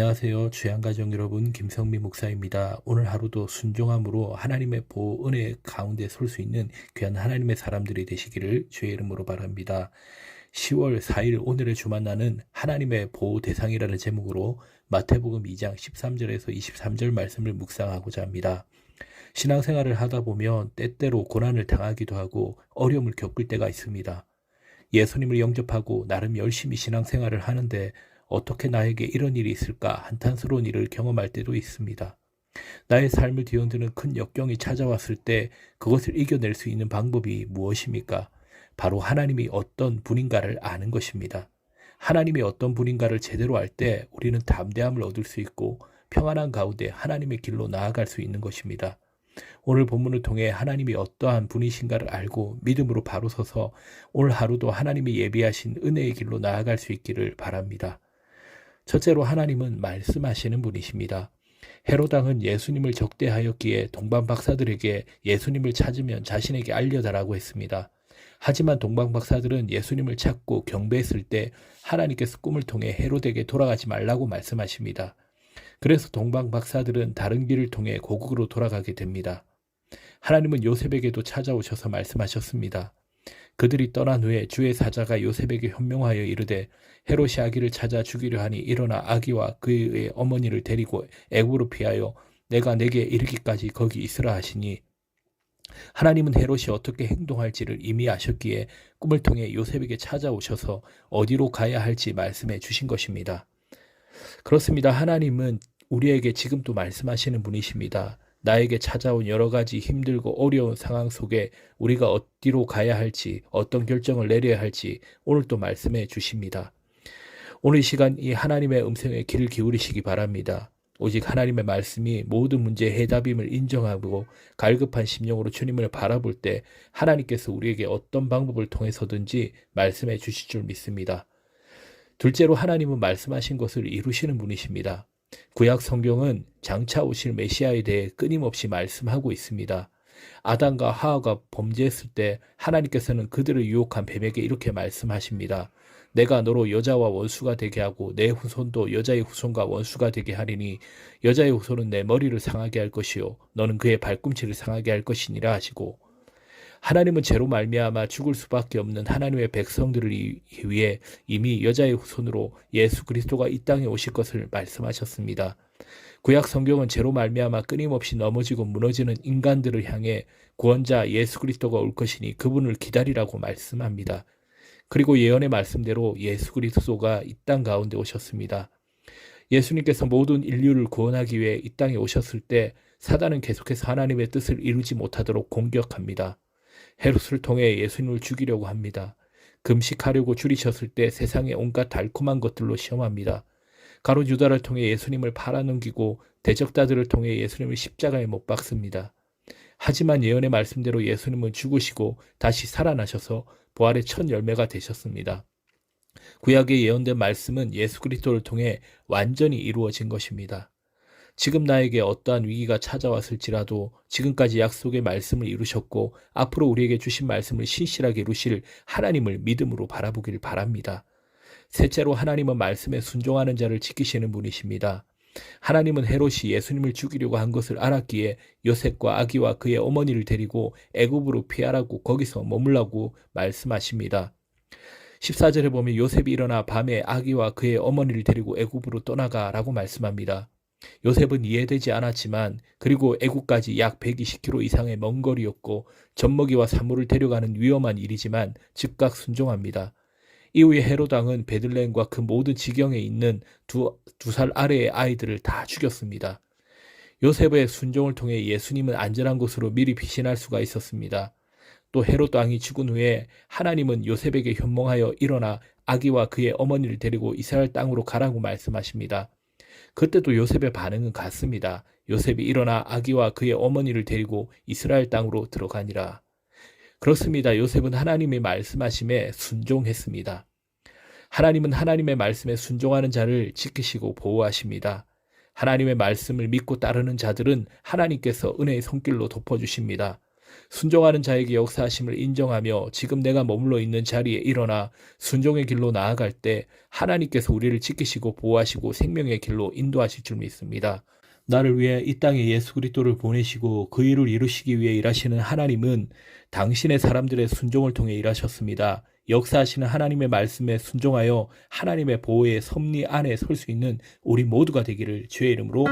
안녕하세요. 주양가족 여러분, 김성미 목사입니다. 오늘 하루도 순종함으로 하나님의 보호 은혜 가운데 설 수 있는 귀한 하나님의 사람들이 되시기를 주의 이름으로 바랍니다. 10월 4일 오늘의 주만나는 하나님의 보호 대상이라는 제목으로 마태복음 2장 13절에서 23절 말씀을 묵상하고자 합니다. 신앙생활을 하다 보면 때때로 고난을 당하기도 하고 어려움을 겪을 때가 있습니다. 예수님을 영접하고 나름 열심히 신앙생활을 하는데 어떻게 나에게 이런 일이 있을까 한탄스러운 일을 경험할 때도 있습니다. 나의 삶을 뒤흔드는 큰 역경이 찾아왔을 때 그것을 이겨낼 수 있는 방법이 무엇입니까? 바로 하나님이 어떤 분인가를 아는 것입니다. 하나님이 어떤 분인가를 제대로 알 때 우리는 담대함을 얻을 수 있고 평안한 가운데 하나님의 길로 나아갈 수 있는 것입니다. 오늘 본문을 통해 하나님이 어떠한 분이신가를 알고 믿음으로 바로 서서 오늘 하루도 하나님이 예비하신 은혜의 길로 나아갈 수 있기를 바랍니다. 첫째로 하나님은 말씀하시는 분이십니다. 헤롯 왕은 예수님을 적대하였기에 동방 박사들에게 예수님을 찾으면 자신에게 알려달라고 했습니다. 하지만 동방 박사들은 예수님을 찾고 경배했을 때 하나님께서 꿈을 통해 헤롯에게 돌아가지 말라고 말씀하십니다. 그래서 동방 박사들은 다른 길을 통해 고국으로 돌아가게 됩니다. 하나님은 요셉에게도 찾아오셔서 말씀하셨습니다. 그들이 떠난 후에 주의 사자가 요셉에게 현명하여 이르되 헤롯이 아기를 찾아 죽이려 하니 일어나 아기와 그의 어머니를 데리고 애굽으로 피하여 내가 내게 이르기까지 거기 있으라 하시니, 하나님은 헤롯이 어떻게 행동할지를 이미 아셨기에 꿈을 통해 요셉에게 찾아오셔서 어디로 가야 할지 말씀해 주신 것입니다. 그렇습니다. 하나님은 우리에게 지금도 말씀하시는 분이십니다. 나에게 찾아온 여러 가지 힘들고 어려운 상황 속에 우리가 어디로 가야 할지, 어떤 결정을 내려야 할지 오늘 또 말씀해 주십니다. 오늘 이 시간 이 하나님의 음성에 귀를 기울이시기 바랍니다. 오직 하나님의 말씀이 모든 문제의 해답임을 인정하고 갈급한 심령으로 주님을 바라볼 때 하나님께서 우리에게 어떤 방법을 통해서든지 말씀해 주실 줄 믿습니다. 둘째로 하나님은 말씀하신 것을 이루시는 분이십니다. 구약 성경은 장차 오실 메시아에 대해 끊임없이 말씀하고 있습니다. 아담과 하와가 범죄했을 때 하나님께서는 그들을 유혹한 뱀에게 이렇게 말씀하십니다. 내가 너로 여자와 원수가 되게 하고 내 후손도 여자의 후손과 원수가 되게 하리니 여자의 후손은 내 머리를 상하게 할 것이요 너는 그의 발꿈치를 상하게 할 것이니라 하시고, 하나님은 죄로 말미암아 죽을 수밖에 없는 하나님의 백성들을 위해 이미 여자의 후손으로 예수 그리스도가 이 땅에 오실 것을 말씀하셨습니다. 구약 성경은 죄로 말미암아 끊임없이 넘어지고 무너지는 인간들을 향해 구원자 예수 그리스도가 올 것이니 그분을 기다리라고 말씀합니다. 그리고 예언의 말씀대로 예수 그리스도가 이 땅 가운데 오셨습니다. 예수님께서 모든 인류를 구원하기 위해 이 땅에 오셨을 때 사단은 계속해서 하나님의 뜻을 이루지 못하도록 공격합니다. 헤롯을 통해 예수님을 죽이려고 합니다. 금식하려고 줄이셨을 때 세상의 온갖 달콤한 것들로 시험합니다. 가룟 유다를 통해 예수님을 팔아넘기고 대적자들을 통해 예수님을 십자가에 못 박습니다. 하지만 예언의 말씀대로 예수님은 죽으시고 다시 살아나셔서 부활의 첫 열매가 되셨습니다. 구약에 예언된 말씀은 예수 그리스도를 통해 완전히 이루어진 것입니다. 지금 나에게 어떠한 위기가 찾아왔을지라도 지금까지 약속의 말씀을 이루셨고 앞으로 우리에게 주신 말씀을 신실하게 이루실 하나님을 믿음으로 바라보길 바랍니다. 셋째로 하나님은 말씀에 순종하는 자를 지키시는 분이십니다. 하나님은 헤롯이 예수님을 죽이려고 한 것을 알았기에 요셉과 아기와 그의 어머니를 데리고 애굽으로 피하라고 거기서 머물라고 말씀하십니다. 14절에 보면 요셉이 일어나 밤에 아기와 그의 어머니를 데리고 애굽으로 떠나가라고 말씀합니다. 요셉은 이해되지 않았지만 그리고 애국까지 약 120km 이상의 먼 거리였고 젖먹이와 산모를 데려가는 위험한 일이지만 즉각 순종합니다. 이후에 헤롯 왕은 베들레헴과 그 모든 지경에 있는 두 살 아래의 아이들을 다 죽였습니다. 요셉의 순종을 통해 예수님은 안전한 곳으로 미리 피신할 수가 있었습니다. 또 헤롯 왕이 죽은 후에 하나님은 요셉에게 현몽하여 일어나 아기와 그의 어머니를 데리고 이스라엘 땅으로 가라고 말씀하십니다. 그때도 요셉의 반응은 같습니다. 요셉이 일어나 아기와 그의 어머니를 데리고 이스라엘 땅으로 들어가니라. 그렇습니다. 요셉은 하나님의 말씀하심에 순종했습니다. 하나님은 하나님의 말씀에 순종하는 자를 지키시고 보호하십니다. 하나님의 말씀을 믿고 따르는 자들은 하나님께서 은혜의 손길로 덮어주십니다. 순종하는 자에게 역사하심을 인정하며 지금 내가 머물러 있는 자리에 일어나 순종의 길로 나아갈 때 하나님께서 우리를 지키시고 보호하시고 생명의 길로 인도하실 줄 믿습니다. 나를 위해 이 땅에 예수 그리스도를 보내시고 그 일을 이루시기 위해 일하시는 하나님은 당신의 사람들의 순종을 통해 일하셨습니다. 역사하시는 하나님의 말씀에 순종하여 하나님의 보호의 섭리 안에 설 수 있는 우리 모두가 되기를 주의 이름으로